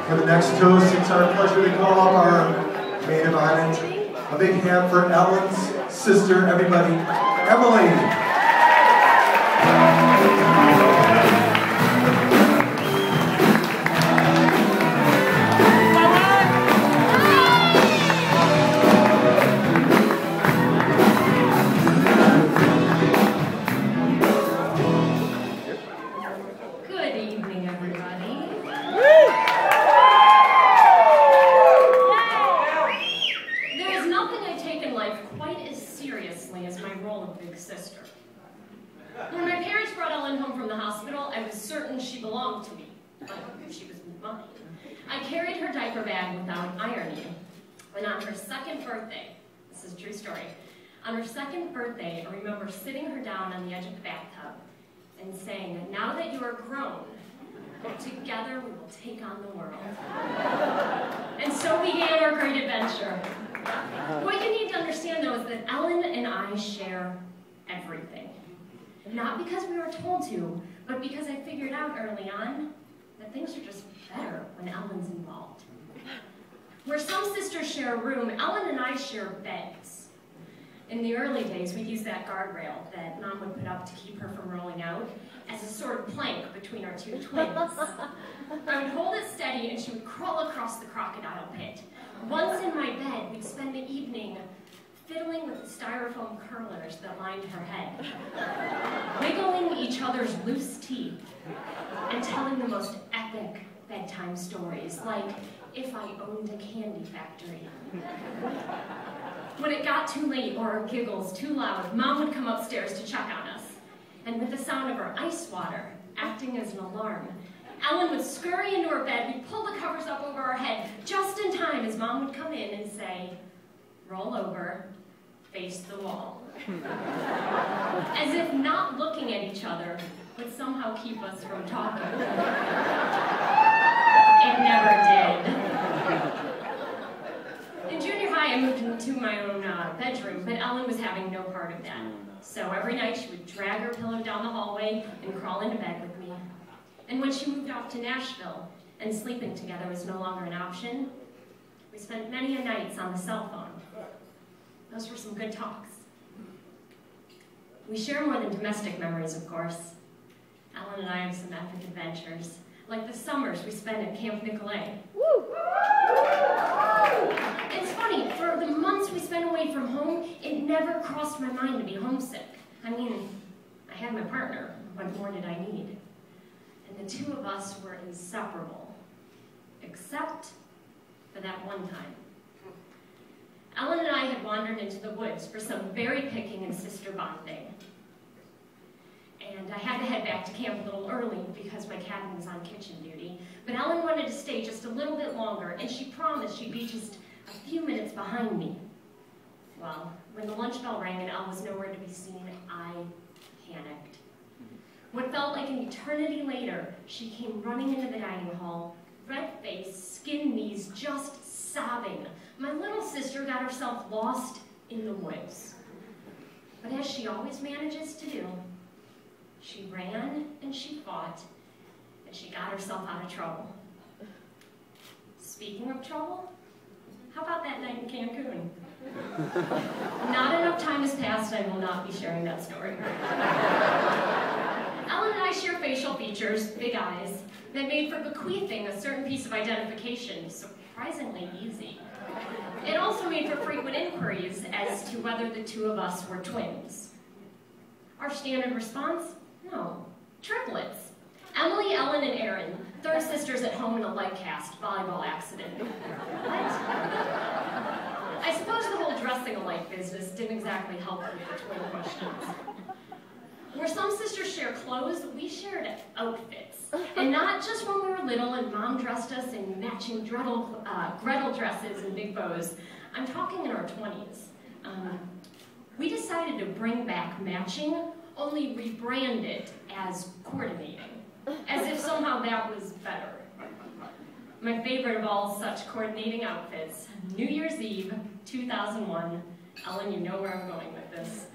For the next toast, it's our pleasure to call up our maid of honor. A big hand for Ellen's sister, everybody, Emily. She belonged to me, but she was mine. I carried her diaper bag without ironing, and on her second birthday, this is a true story, on her second birthday, I remember sitting her down on the edge of the bathtub and saying, "Now that you are grown, together we will take on the world." And so began our great adventure. What you need to understand, though, is that Ellen and I share everything. Not because we were told to, but because I figured out early on that things are just better when Ellen's involved. Where some sisters share a room, Ellen and I share beds. In the early days, we'd use that guardrail that Mom would put up to keep her from rolling out as a sort of plank between our two twins. I would hold it steady and she would crawl across the crocodile pit. Once in my bed, we'd spend the evening fiddling with the styrofoam curlers that lined her head, wiggling each other's loose teeth, and telling the most epic bedtime stories, like if I owned a candy factory. When it got too late or our giggles too loud, Mom would come upstairs to check on us, and with the sound of her ice water acting as an alarm, Ellen would scurry into her bed, we'd pull the covers up over our head, just in time as Mom would come in and say, "Roll over, face the wall." As if not looking at each other would somehow keep us from talking. It never did. In junior high, I moved into my own bedroom, but Ellen was having no part of that. So every night she would drag her pillow down the hallway and crawl into bed with me. And when she moved off to Nashville and sleeping together was no longer an option, we spent many a nights on the cell phone. Those were some good talks. We share more than domestic memories, of course. Ellen and I have some epic adventures, like the summers we spent at Camp Nicolay. Woo! It's funny, for the months we spent away from home, it never crossed my mind to be homesick. I mean, I had my partner. What more did I need? And the two of us were inseparable, except for that one time. Ellen and I had wandered into the woods for some berry picking and sister bonding. And I had to head back to camp a little early because my cabin was on kitchen duty. But Ellen wanted to stay just a little bit longer, and she promised she'd be just a few minutes behind me. Well, when the lunch bell rang and Elle was nowhere to be seen, I panicked. What felt like an eternity later, she came running into the dining hall, red-faced, skin knees, just sobbing. My little sister got herself lost in the woods. But as she always manages to do, she ran and she fought, and she got herself out of trouble. Speaking of trouble, how about that night in Cancun? Not enough time has passed, I will not be sharing that story. Ellen and I share facial features, big eyes, that made for bequeathing a certain piece of identification surprisingly easy. It also made for frequent inquiries as to whether the two of us were twins. Our standard response? No. Triplets. Emily, Ellen, and Erin, third sisters at home in a leg cast volleyball accident. What? I suppose the whole dressing alike business didn't exactly help with the twin questions. Where some sisters share clothes, we shared outfits. And not just when we were little and Mom dressed us in matching Gretel dresses and big bows. I'm talking in our 20s. We decided to bring back matching, only rebrand it as coordinating, as if somehow that was better. My favorite of all such coordinating outfits, New Year's Eve, 2001. Ellen, you know where I'm going with this.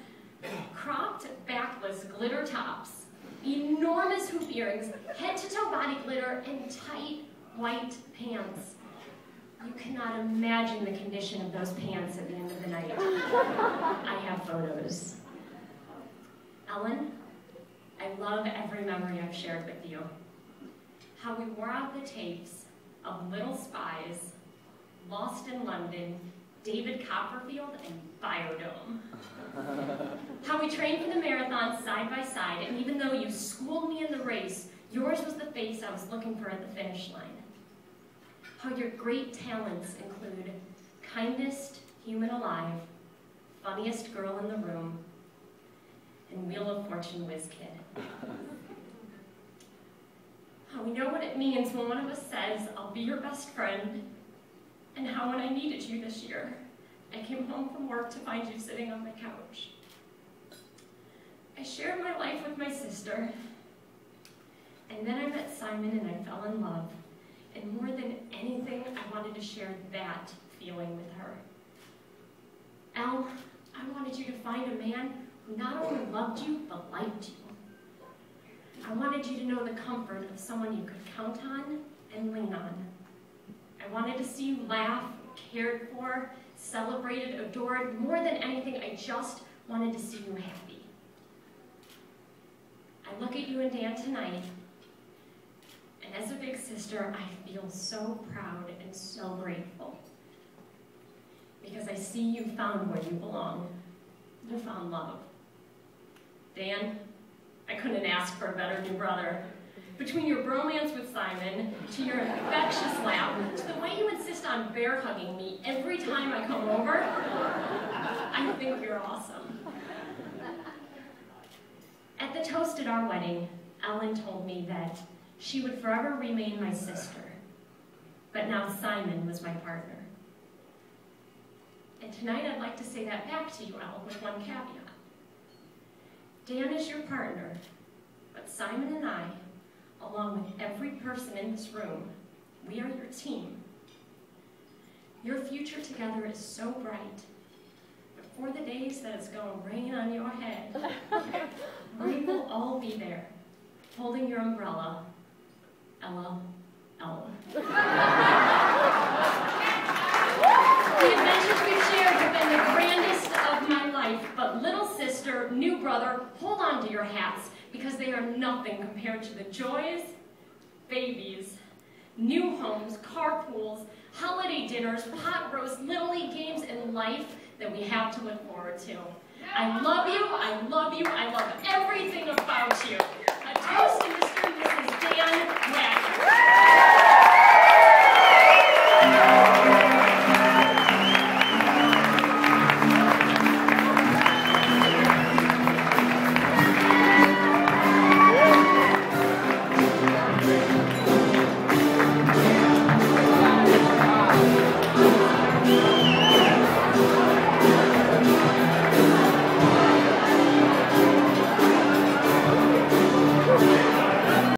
Cropped, backless glitter tops, enormous hoop earrings, head-to-toe body glitter, and tight, white pants. You cannot imagine the condition of those pants at the end of the night. I have photos. Ellen, I love every memory I've shared with you. How we wore out the tapes of Little Spies, Lost in London, David Copperfield, and Biodome. How we trained for the marathon side by side, and even though you schooled me in the race, yours was the face I was looking for at the finish line. How your great talents include kindest human alive, funniest girl in the room, and Wheel of Fortune whiz kid. How we know what it means when one of us says, I'll be your best friend, and how when I needed you this year, I came home from work to find you sitting on my couch. I shared my life with my sister, and then I met Simon and I fell in love. And more than anything, I wanted to share that feeling with her. Elle, I wanted you to find a man who not only loved you, but liked you. I wanted you to know the comfort of someone you could count on and lean on. I wanted to see you laugh, cared for, celebrated, adored. More than anything, I just wanted to see you happy. I look at you and Dan tonight, and as a big sister, I feel so proud and so grateful. Because I see you found where you belong. You found love. Dan, I couldn't ask for a better new brother. Between your bromance with Simon, to your infectious laugh, to the way you insist on bear hugging me every time I come over, I think you're awesome. At the toast at our wedding, Ellen told me that she would forever remain my sister, but now Simon was my partner. And tonight I'd like to say that back to you, Elle, with one caveat. Dan is your partner, but Simon and I, along with every person in this room, we are your team. Your future together is so bright, but for the days that it's going to rain on your head, we will all be there, holding your umbrella, Ella, Ella. The adventures we've shared have been the grandest of my life, but little sister, new brother, hold on to your hats, because they are nothing compared to the joys, babies, new homes, carpools, holiday dinners, pot roasts, Little League games, and life that we have to look forward to. I love you, I love you, I love everything